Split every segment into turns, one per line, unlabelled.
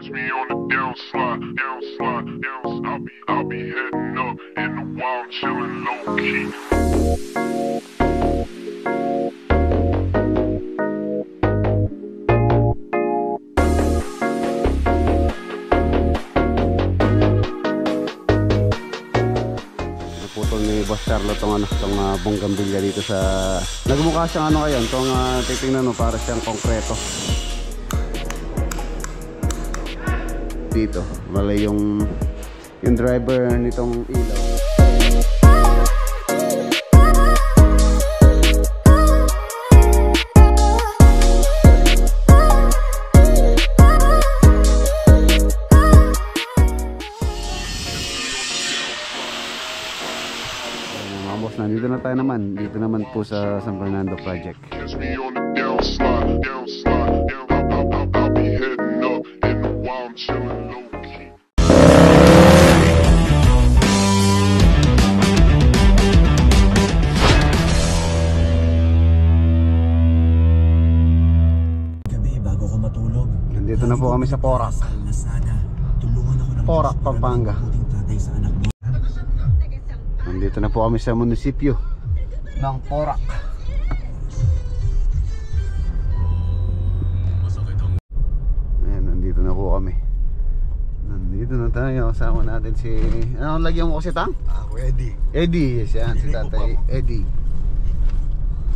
Catch me on the downslide, I'll be heading up in the wild, chilling low key.
Naputol ni Boss Carlo tong bonggambilya dito sa nagmukha siyang ngayon tong titingnan mo para siyang konkreto. Dito wala yung driver nitong ilaw. Mga boss, nandito na tayo naman. Dito naman po sa San Fernando Project. I'll be heading up in the wild, chilling low key.
Gabi bago ko matulog.
Nandito na po kami sa Porac. Porac, Pampanga. Nandito na po kami sa munisipyo ng Porac. Ayan, nandito na po kami. Nandito na tayo. Kasama natin si... Ano lagyan mo kasi tang?
Ako Eddie.
Eddie, yes yan. Si Tatay Eddie.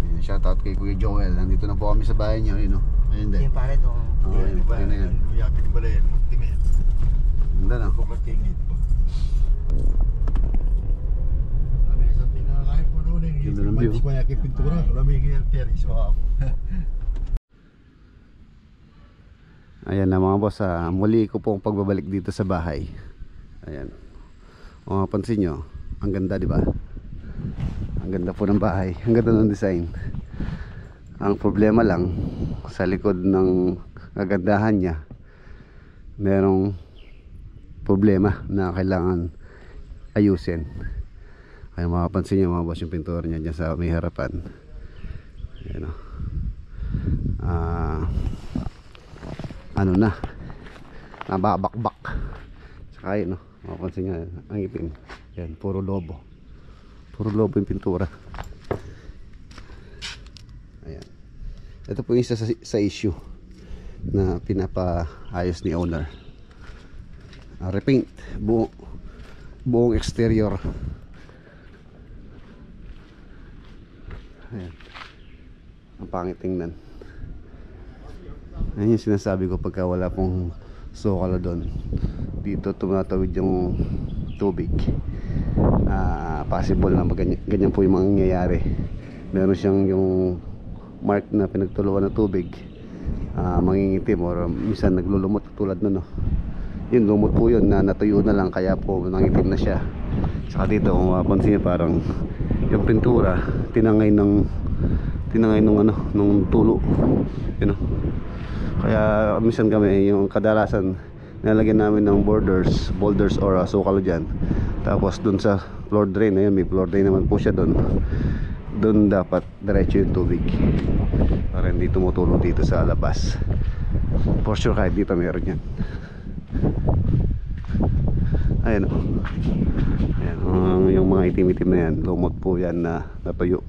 Ayan, shoutout kay Kuya Joel. Nandito na po kami sa bahay niya. Ayun o. Ayun din.
Yung pare to.
Ayun na yan.
Yapin ba rin? Tingin.
Ganda na.
Kumatingin po.
Ganda ng view.
Pintura, lamigin yung terrace.
Ayan na mga boss, muli ko pong pagbabalik dito sa bahay. Ayan. Kung mapansin nyo, ang ganda, di ba? Ang ganda po ng bahay. Ang ganda ng design. Ang problema lang, sa likod ng kagandahan niya, merong problema na kailangan ayusin. Kaya mapapansin nyo mga boss yung pintura niya dyan sa may harapan. Ayan o. Ano na, nababakbak. Saka yun o, mapapansin nyo ang itim. Yan, puro lobo. Puro lobo yung pintura. Ayan. Ito po yung isa sa issue na pinapaayos ni owner. Repaint, buong exterior. Ayan. Ang pangit tingnan. Ayan yung sinasabi ko pagka wala pong sukal doon. Dito tumatawid yung tubig. Possible na ganyan po yung mangyayari. Meron siyang yung mark na pinagtuluan ng tubig, mangingitim or minsan naglulumot tulad nun, no? Yun, lumot po yun na natuyo na lang kaya po nangitim na siya. Saka dito kung mapansin niyo parang yung pintura tinangay nung tulo, you know? Kaya minsan kami yung kadalasan nalagyan namin ng boulders or sukal dyan. Tapos dun sa floor drain, ayun, may floor drain naman po siya dun dapat diretso yung tubig para hindi tumutulo dito sa labas. For sure kahit dito meron yan. Ayan o. Ayan, yung mga itim-itim na yan, lumot po yan na natuyo.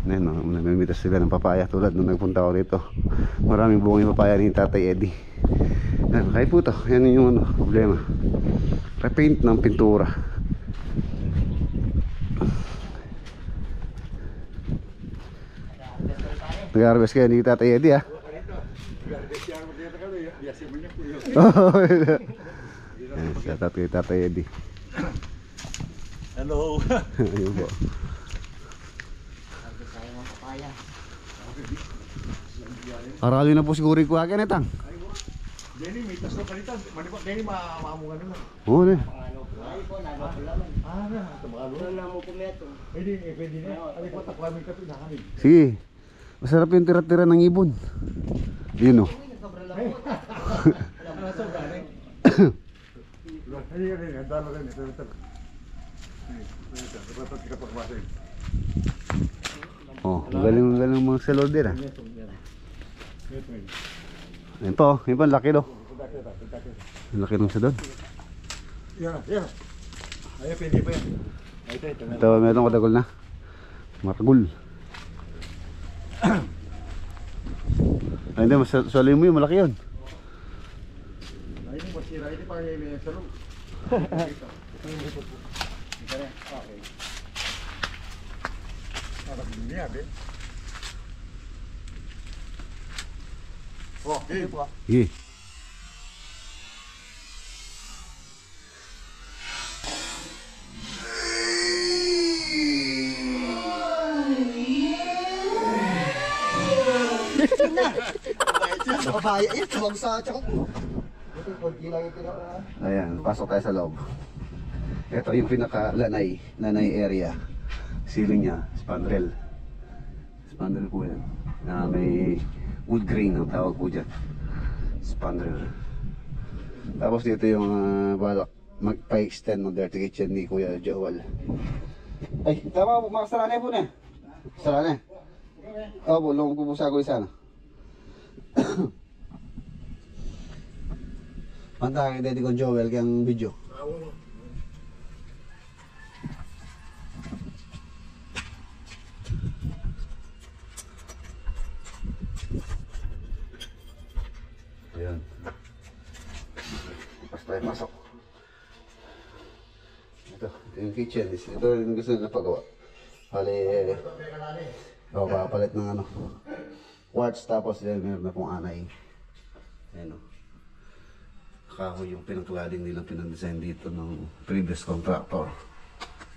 Ayan o, namimitas sila ng papaya tulad nung nagpunta ako rito. Maraming bunga yung papaya ni Tatay Eddie. Ayan, kahit po ito, yan yung problema. Repaint ng pintura. Nag-harvest kayo ni Tatay Eddie, ha? Shoutout kay Tatay Eddie.
Hello.
Ayun po. Arali na po siguro yung kuha ka tang.
Jenny, may tasto ka nito. Jenny, maamungan naman.
Oo na.
Ay po, nagapulaman. Na, tabagalo. Wala mo pumeto. Pwede na. Ay po, takuha mo yung kapi na kami.
Sige. Masarap yung tira-tira ng ibon. Yun o. Oh, galing mga salor din, ah. Ayun po, laki do. Laki nung sa doon.
Yan, yan. Ayan, pwede pa yan. Ito.
Ito, meron kadagol na. Maragul. Ay, hindi, sali mo yun, malaki yun.
Ay, ini masira. Ini pa yung may saro. Okay. Hindi yan, eh. Oh, ini po.
Sige.
Nakabaya yan, tumag sa tsaka.
Ayan, pasok tayo sa loob. Ito yung pinaka-lanay area. Ceiling niya, spandrel. Spandrel po yan. Na may wood grain ang tawag po dyan. Spandrel. Tapos dito yung balak magpa-extend ng dirty kitchen ni Kuya Joel. Ay, tama po, makasalanay po na. Salanay. Opo, long po po sa agoy sana. Pantake daddy ko Joel kayang video. Ayan. Pas tayo masok. Ito yung kitchen. Ito yung gusto nila pagawa. Hali, papalit ng ano. Quartz, tapos meron na pong anay. Ayan o. Kahoy yung pinaglading nilang pinag-design dito ng previous contractor.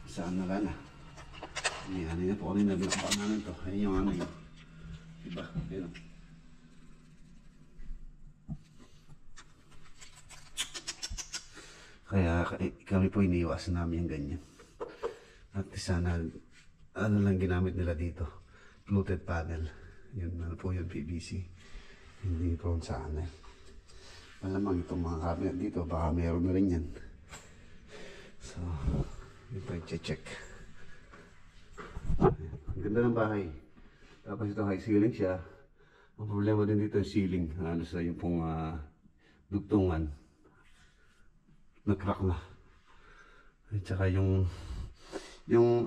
Saan na na? Ayan na po kanina binakpak namin to. Ayan yung anay. Diba? Ayan o. Kaya kami po iniiwasan namin yung ganyan. At sana ano lang ginamit nila dito. Fluted panel. Yun ano po yung PVC. Hindi prone sa anay. Malamang itong mga cabinet dito, baka meron na rin yan. So, yun pa yung check. Ang ganda ng bahay. Tapos ito high ceiling siya. Ang problema din dito yung ceiling. Ano sa yung pong dugtungan. Nag-crack na. At saka yung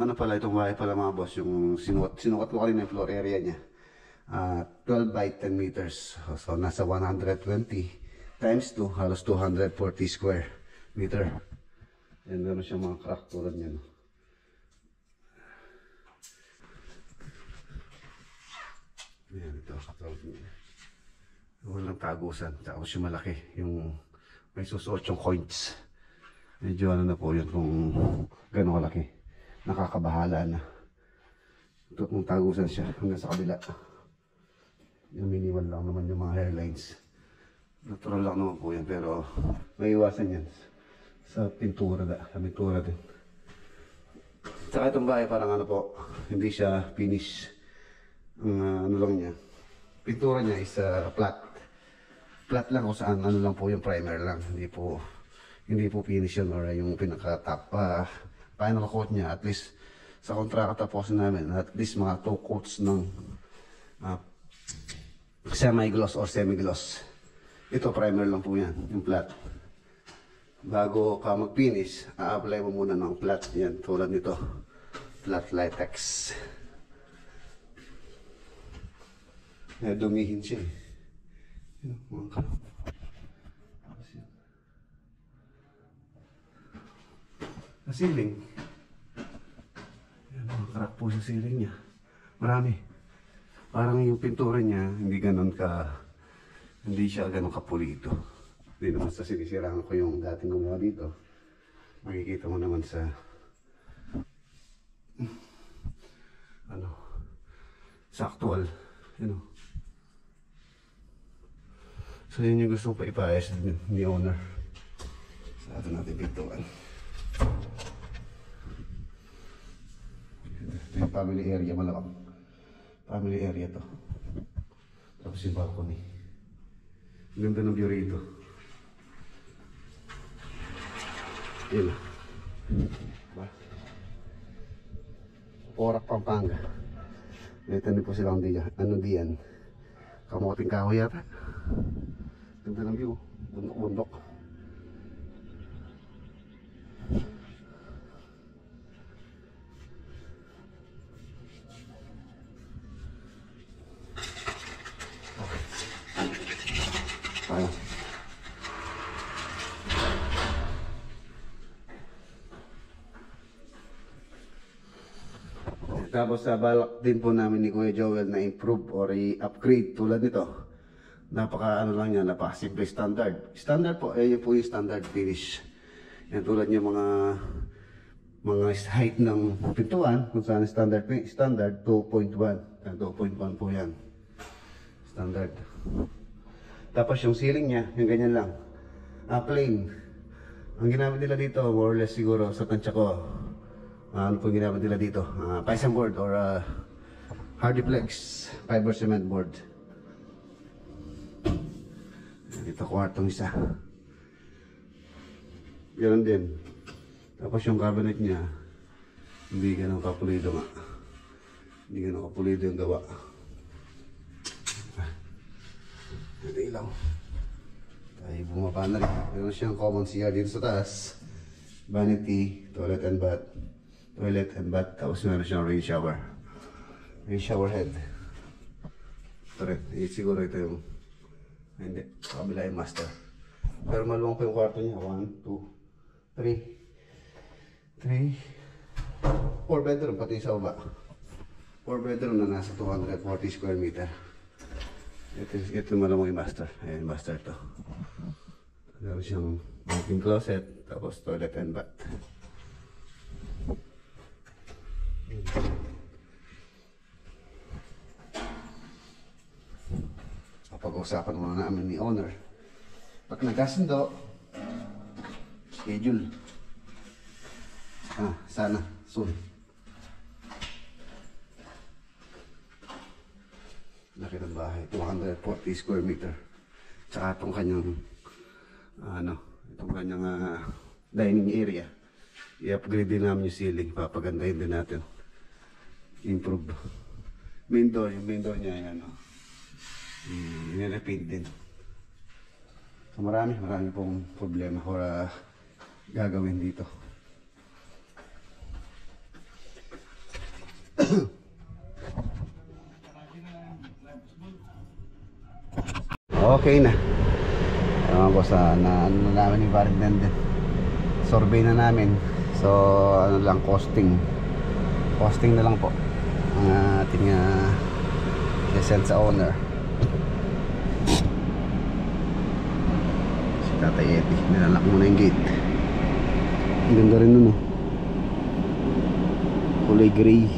ano pala, itong bahay pala mga boss, yung sinukat ko kanina yung floor area niya. 12 by 10 meters. So, nasa 120 times 2, halos 240 square meter. Yan, meron siyang mga crack tulad niya. No? Yan, ito. Walang tagusan. Tapos yung malaki. Yung may susuot yung coins. Medyo ano na po yun kung gano'ng kalaki. Nakakabahala na. Ito kung tagusan siya hanggang sa kabila. Yung minimal lang naman yung mga hairlines. Natural lang naman po yan, pero may iwasan yan sa pintura, sa pintura din. Saka itong bahay parang ano po, hindi siya finish. Ang ano lang niya, pintura niya is flat. Flat lang kung saan, ano lang po yung primer lang. Hindi po finish yun or yung pinaka-top final coat niya. At least sa kontrata tapusin namin, at least mga 2 coats ng semi-gloss or semi-gloss. Ito primer lang po yan, yung flat. Bago ka mag-finish, a-apply mo muna ng flat. Yan, tulad nito. Flat latex. Dumihin siya eh. Yan, mga kalap. Sa ceiling. Yan, mga crack po sa ceiling niya. Marami. Parang yung pintura niya, hindi siya ganun kapulito. Hindi naman sa sinisiraan ko yung dating gumawa dito. Makikita mo naman sa sa actual, So yun yung gusto kong paipayas ni owner. Sa atin natin pintuan. Ito yung family area, malawak. Family area to. Tapos yung balcony. Ang ganda ng view rito. Yun. Diba? Porac, Pampanga. Dito din po silang diyan. Ano diyan? Kamuting kahoy yata. Ganda ng view. Bundok-bundok. Ayan. Tapos balak din po namin ni Kuya Joel na improve or i-upgrade tulad nito. Napaka ano lang yan, napaka simple standard. Standard po, yun po yung standard finish. Yan tulad yung mga height ng pintuan, kung saan standard 2.1. 2.1 po yan. Standard. Tapos yung ceiling niya, yung ganyan lang. Plain. Ang ginamit nila dito, more or less siguro sa tansya ko, ano po ginamit nila dito? Paisan board or Hardiplex fiber cement board. Dito kwartong isa. Ganun din. Tapos yung cabinet niya, hindi ganun kapulido nga. Hindi ganun kapulido yung gawa. Ito ilaw. Ay bumaba na rin. Meron siyang common CR dito sa taas. Vanity, toilet and bath. Toilet and bath. Tapos meron siyang rain shower. Rain shower head. Ito rin. Siguro ito yung hindi. Sa kabila yung master. Pero maluwang po yung kwarto niya. 1, 2, 3, 4 bedroom pati sa baba. 4 bedroom na nasa 240 square meter. Ito maluwang yung master. Ayan yung master to. Meron siyang walk-in closet. Tapos toilet and bath. Pag-usapan muna namin ni owner. Pag nagkasundo, schedule. Sana, soon. Laki ng bahay, 240 square meter. Tsaka itong kanyang, itong kanyang dining area. I-upgrade din namin yung ceiling, papagandahin din natin. Improve. Main door, yung main door niya, yan, nirepaint din. So marami pong problema or gagawin dito. Okay na. Ewan ko sa ano namin yung variant din. Survey na namin. So ano lang, costing na lang po ang ating i-send sa owner. Tatay Eddie, nilalak mo na yung gate. Ang ganda rin nun, kulay gray.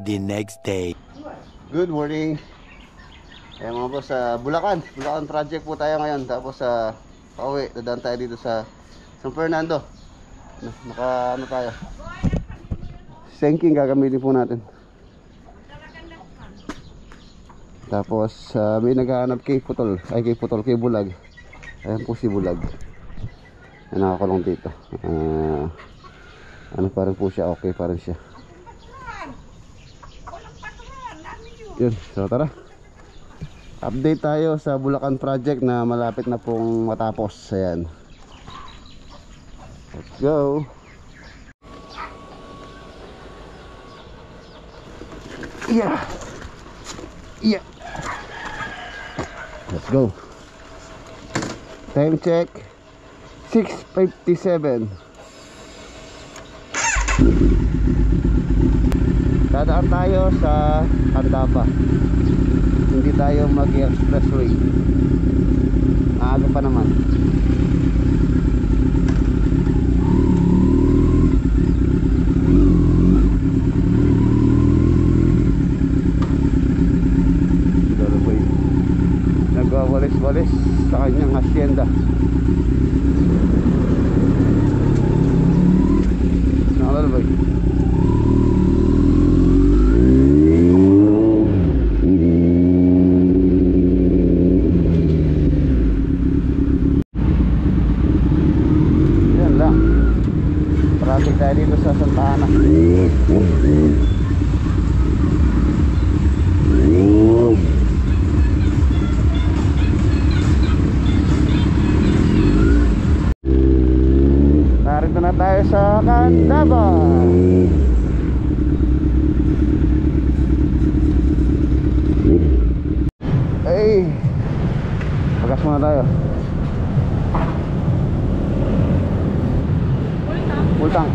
The next day.
Good morning. Ayan mga boss, sa Bulacan project po tayo ngayon. Tapos pauwi, dadaan tayo dito sa San Fernando. Naka tayo, sinking gagamitin po natin. Tapos may naghahanap kay Bulag. Ayan po si Bulag. Nakakulong dito. Ano pa rin po siya, okay pa rin siya. Yun, so tara. Update tayo sa Bulacan project na malapit na pong matapos. Ayan. Let's go. Yeah. Let's go. Time check 6:57. Dadaan tayo sa Andapa. Hindi tayo mag-expressway. Maaga pa naman. Nagwawalis-walis sa kanyang hacienda. Nakalala ba? Yan lang. Traffic tayo dito sa Santa Ana. Davao. Ay, pagas muna tayo. Full tank.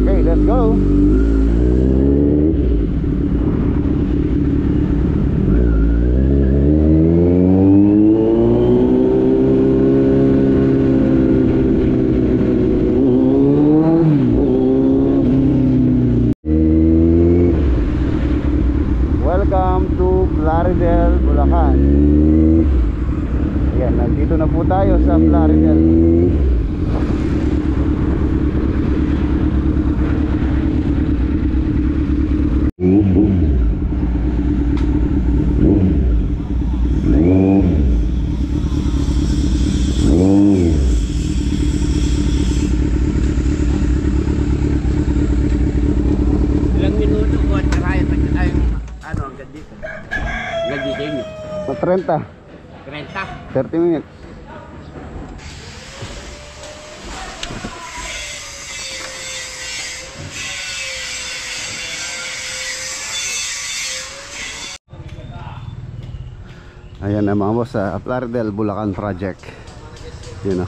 Okay, let's go. Welcome to Plaridel, Bulacan. Ayan, nandito na po tayo sa Plaridel.
Ilang minuto ko at karaya ay ano hanggang dito. Hanggang dito yun.
30
30.
30 minutes. Ayan na mga boss, Plaridel Bulacan project. Yun o.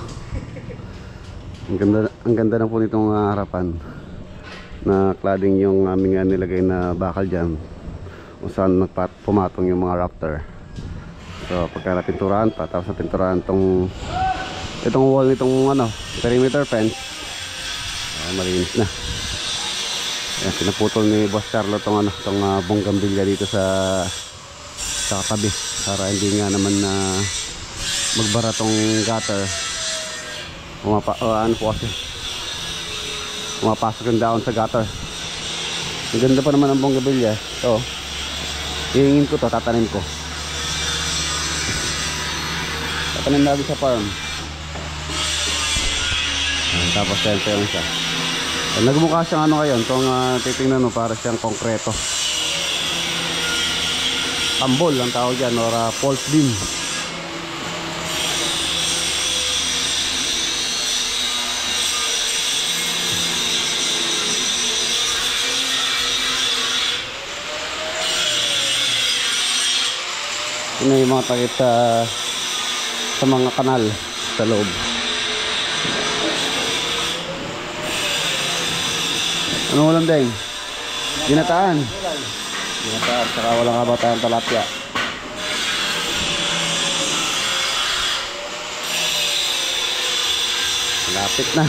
Ang ganda na po nitong harapan. Na cladding yung aming nilagay na bakal dyan, kung saan pumatong yung mga raptor. So pagka napinturahan pa, tapos napinturahan itong wall nitong perimeter fence, malinis na. Ayan, pinaputol ni Boss Carlo tong bonggambilya dito sa katabi, para hindi nga naman na magbara tong gutter. Pumapasok yung daon sa gutter. Ang ganda pa naman ang bonggambilya. So hihingin ko to, tatanim ko. Tatanim natin sa farm. Tapos siyempre yung siya. Nagmukha siyang ngayon, kung titingnan mo, para siyang konkreto. Tambol ang tawag dyan, or false beam. Ano yung mga takip sa mga kanal sa loob. Ano ulam deng? Ginataan. Ginataan, saka walang kabatayang talapya. Malapit na.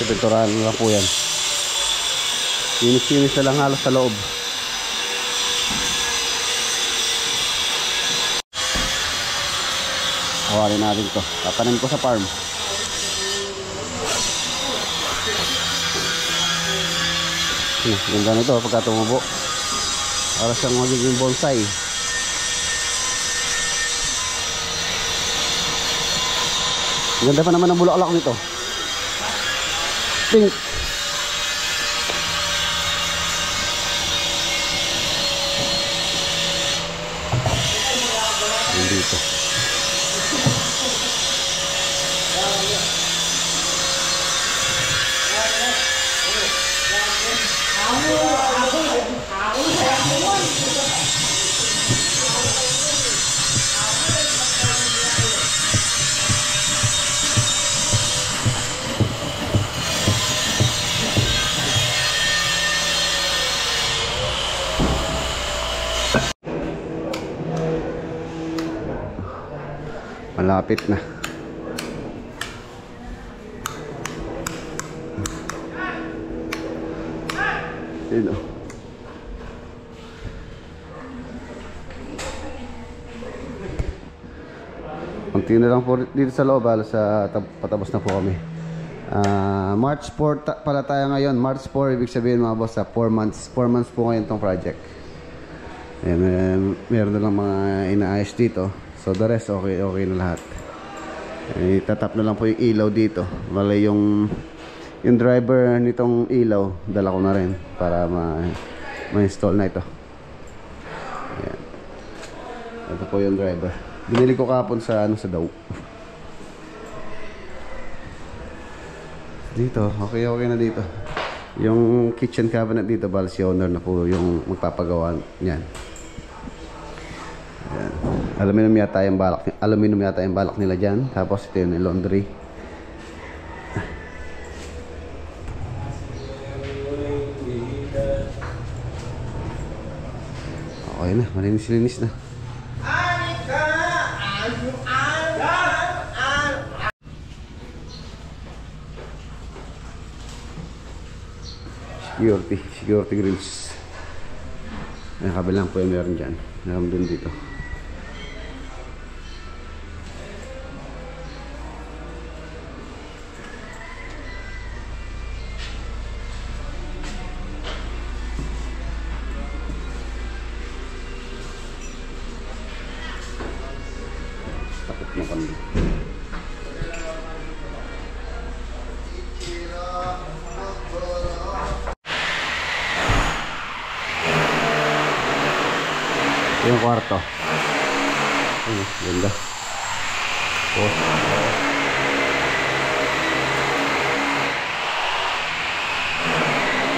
Pinturahan na lang po yan. Linis-linis na lang halos sa loob. Hawarin natin to. Tatanim ko sa farm. Ganda nito pagka tumubo. Para siyang magiging bonsai. Ganda pa naman ang bulaklak nito. Pink. Dito. Malapit na. Dito. Konti na lang po dito sa loob, patapos na po kami. March 4 pala tayo ngayon. March 4, ibig sabihin mga boss, 4 months po ngayon tong project. Ayan, meron na lang mga inaayos dito. So the rest okay na lahat. Itatap na lang po yung ilaw dito. Wala yung Yung driver nitong ilaw, dala ko na rin para ma-install na ito. Ayan. Ito po yung driver. Binili ko kapon sa sa Daw. Dito, okay na dito. Yung kitchen cabinet dito, bali si owner na po yung magpapagawa niyan. Ayan. Aluminum yata yung balak nila dyan. Tapos ito yung laundry. Okay na, malinis-linis na. Security grills. Ay, kabilang po yung meron dyan. Meron dun dito. Takot na kami. Yung kwarto. Ganda.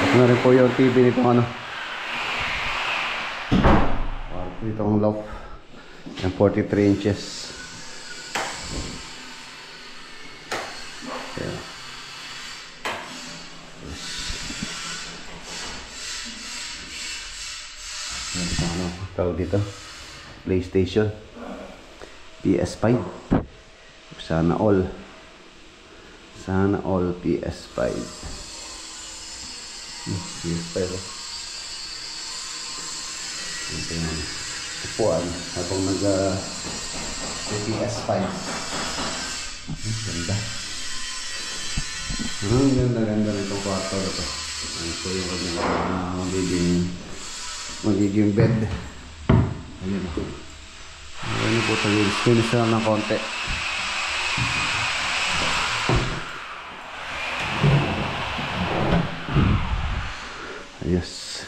Ito na rin po yung TV nitong itong loft. Yung 43 inches. Yeah. Tawag dito, PlayStation, PS5. Sana all PS5. PS5 ito yung upuan habang PS5. Ganda. Ganda nitong kwarto na to. Ito yung magiging bed. Ayan o. Ayan po ito. Finish lang ng konti. Ayos.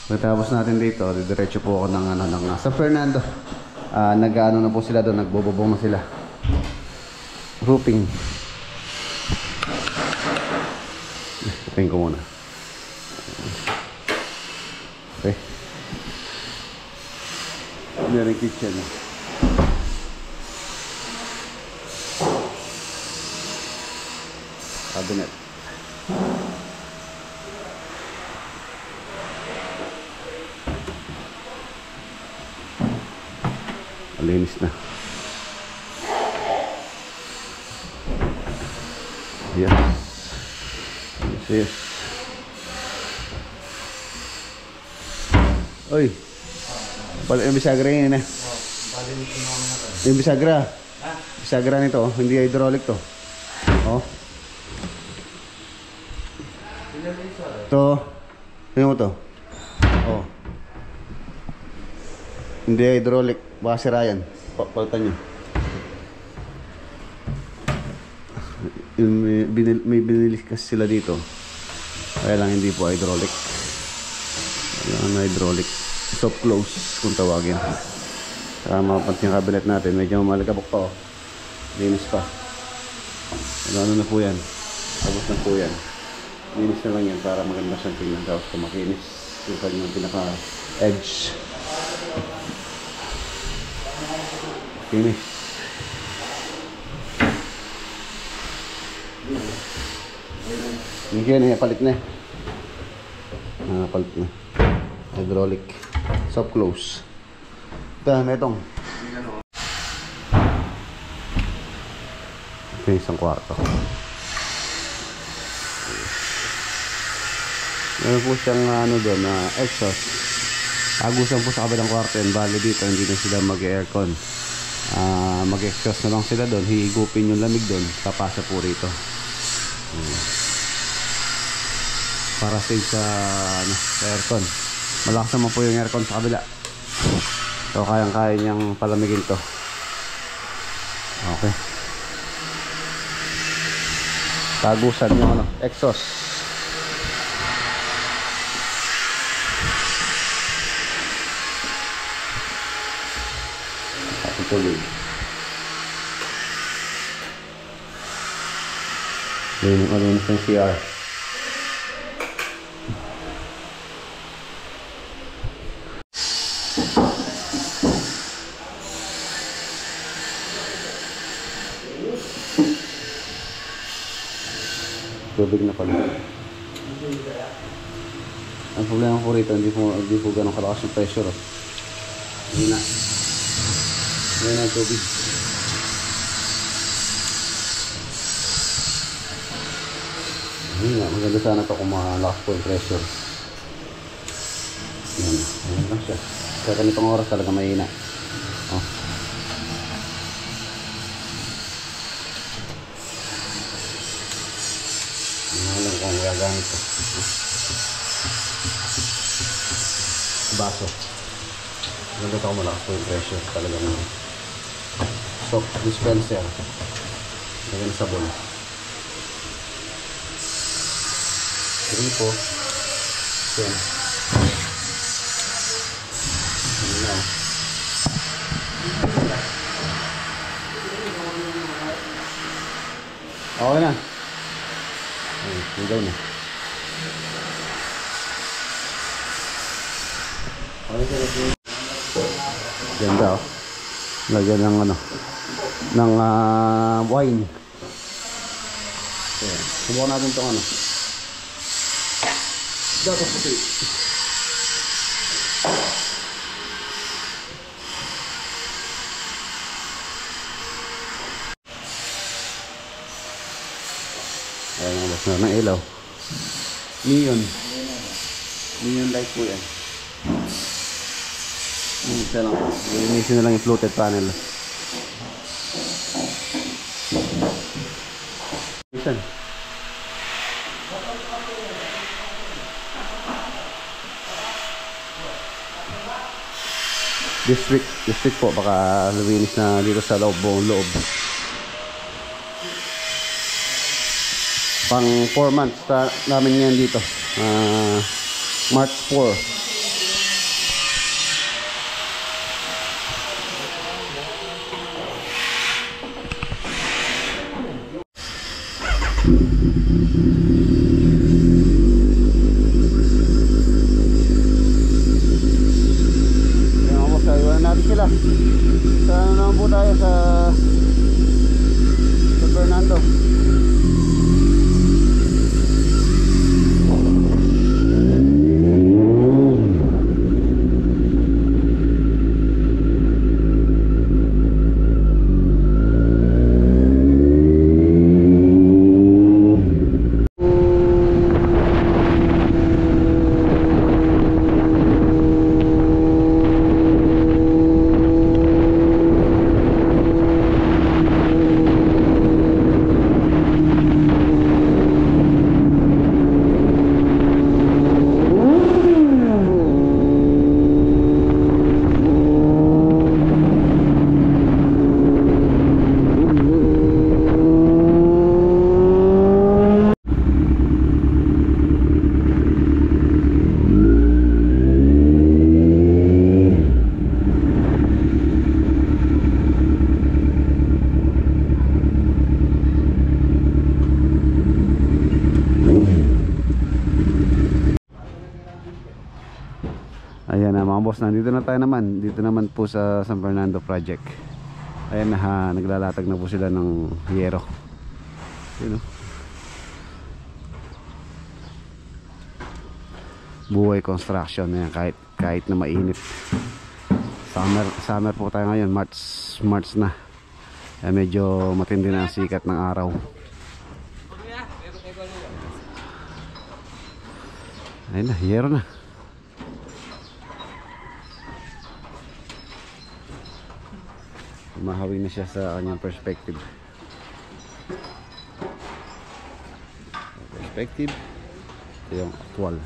Pagkatapos natin dito, diretso po ako ng San Fernando. Nag-ano na po sila doon, nagbobobong na sila. Roofing. Roofing ko muna. Okay. Meron kitchen. Cabinet. Malinis na. Yes. Yes. Oy. Balik yung bisagra yun eh. Yung bisagra. Bisagra nito, hindi hydraulic to. Oh. To. Tingnan mo to. Oh. Hindi hydraulic. Baka sira yan. Palitan nyo. May binili kasi sila dito. Kaya lang hindi po hydraulic. Kailangan hydraulic. Soft close kung tawagin. Saka mapapansin yung cabinet natin. Medyo mamalagabok pa oh. Linis pa. Ano na po yan. Tapos na po yan. Linis na lang yan para maganda siyang tingnan. Tapos kumakinis. Yung kanyang pinaka-edge. Kinis. Hindi yan, palit na. Palit na. Hydraulic. Soft close. Ito, metong. Ito yung isang kwarto. Meron po siyang doon na exhaust. Agusan po sa kabilang kwarto yan. Bali dito, hindi na sila mag-aircon. Mag-exhaust na lang sila doon. Higupin yung lamig doon. Papasa po rito. Para save sa aircon. Malakas naman po yung aircon sa kabila. So kayang-kaya niyang palamigin to. Okay. Tagusan yung ano, exhaust. Tuloy. Yung CR. Tubig na pala. Ang problema ko rito, hindi po ganun kalakas yung pressure. Hindi na. Ngayon ang tubig. Hindi nga, maganda sana ito kung malakas po yung pressure. Yan, ayan lang siya. Kaya ganitong oras talaga mahina. Oh. Alam ko kung gagamit ko. Baso. Maganda ito kung malakas po yung pressure. Talagang soap dispenser. Lagyan sabon. Gripo. Yan. Ano na. Okay na. Higaw na. Ganda oh. Lagyan ng ano, ng wine. Okay. Subukan natin itong ano. Dapat puti. Ayan ang boss na ng ilaw. Neon. Neon light po yan. Isa lang. Linisin na lang yung fluted panel. Isan. District po, baka luminis na dito sa buong loob. Pang 4 months namin ngayon dito. March 4. Sila. Saan naman po tayo sa Fernando. Ayan na mga boss, nandito na tayo naman. Dito naman po sa San Fernando project. Ayan na, naglalatag na po sila ng yero. Yun o. Buhay construction. Ayan, kahit na mainit. Summer po tayo ngayon. March na. Ayan, medyo matindi na ang sikat ng araw. Ayan na, yero na. Mahawin na siya sa kanyang perspective. Ito yung actual.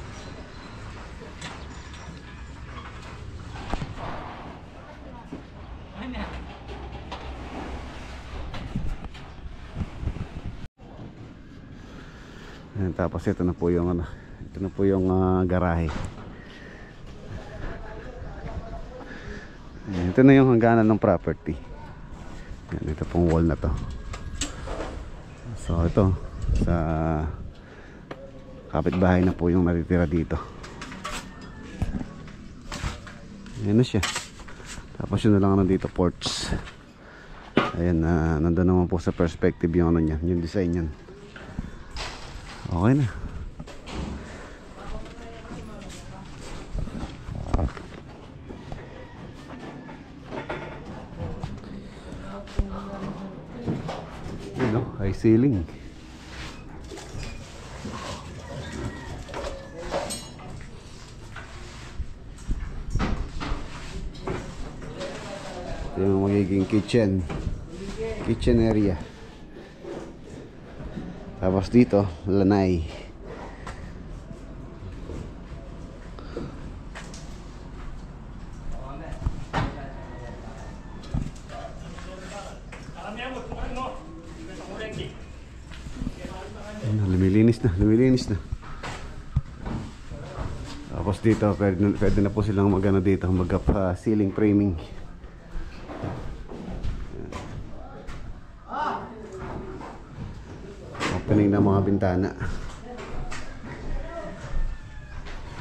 Ayan, tapos ito na po yung ano, ito na po yung garahe. Ayan, ito na yung hangganan ng property. Ayan, ito pong wall na to. So ito sa kapitbahay na po yung natitira dito. Ayan na siya. Tapos yun na lang ano dito, porch. Ayan, nandun naman po sa perspective yung ano niya, yung design niyan. Okay na. Yun no, high ceiling. Ito yung magiging kitchen area. Tapos dito, lanay. Lumilinis na. Tapos dito, pwede na po silang magano dito, ceiling framing. Opening ng mga bintana.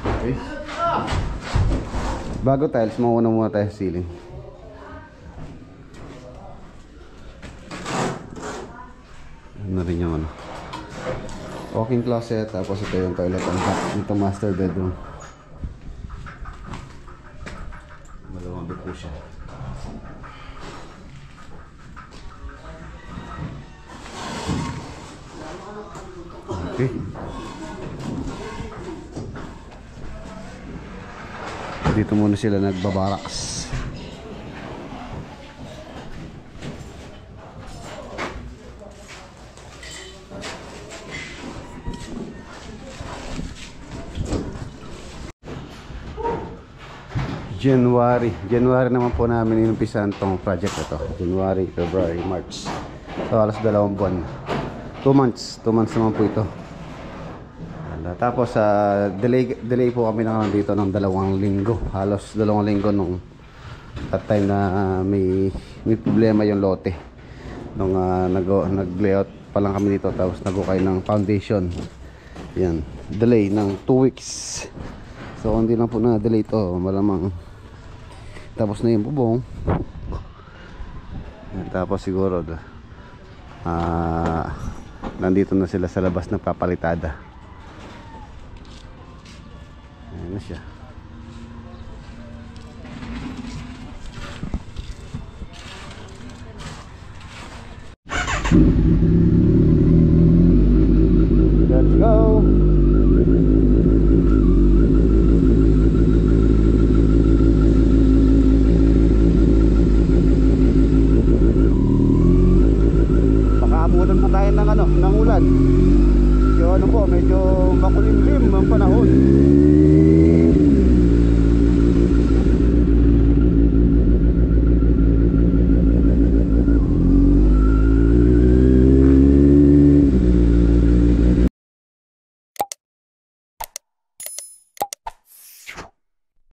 Okay. Bago tiles, mauna muna tayo sa ceiling. Ano rin yung ano, walk-in closet. Tapos ito yung toilet and bath. Dito master bedroom. Malawang po siya. Okay. Dito muna sila nagbabaraks. January naman po namin inumpisan tong project na to. January, February, March. So alas 2 buwan. 2 months naman po ito. Tapos delay po kami na dito ng 2 linggo. Halos 2 linggo nung that time na may problema yung lote. Nung nag-layout pa lang kami dito, tapos nag-ukay ng foundation. Yan, delay ng 2 weeks. So hindi lang po na delay ito, malamang tapos na yung bubong. Tapos siguro nandito na sila sa labas nagpapalitada. Ayan na siya.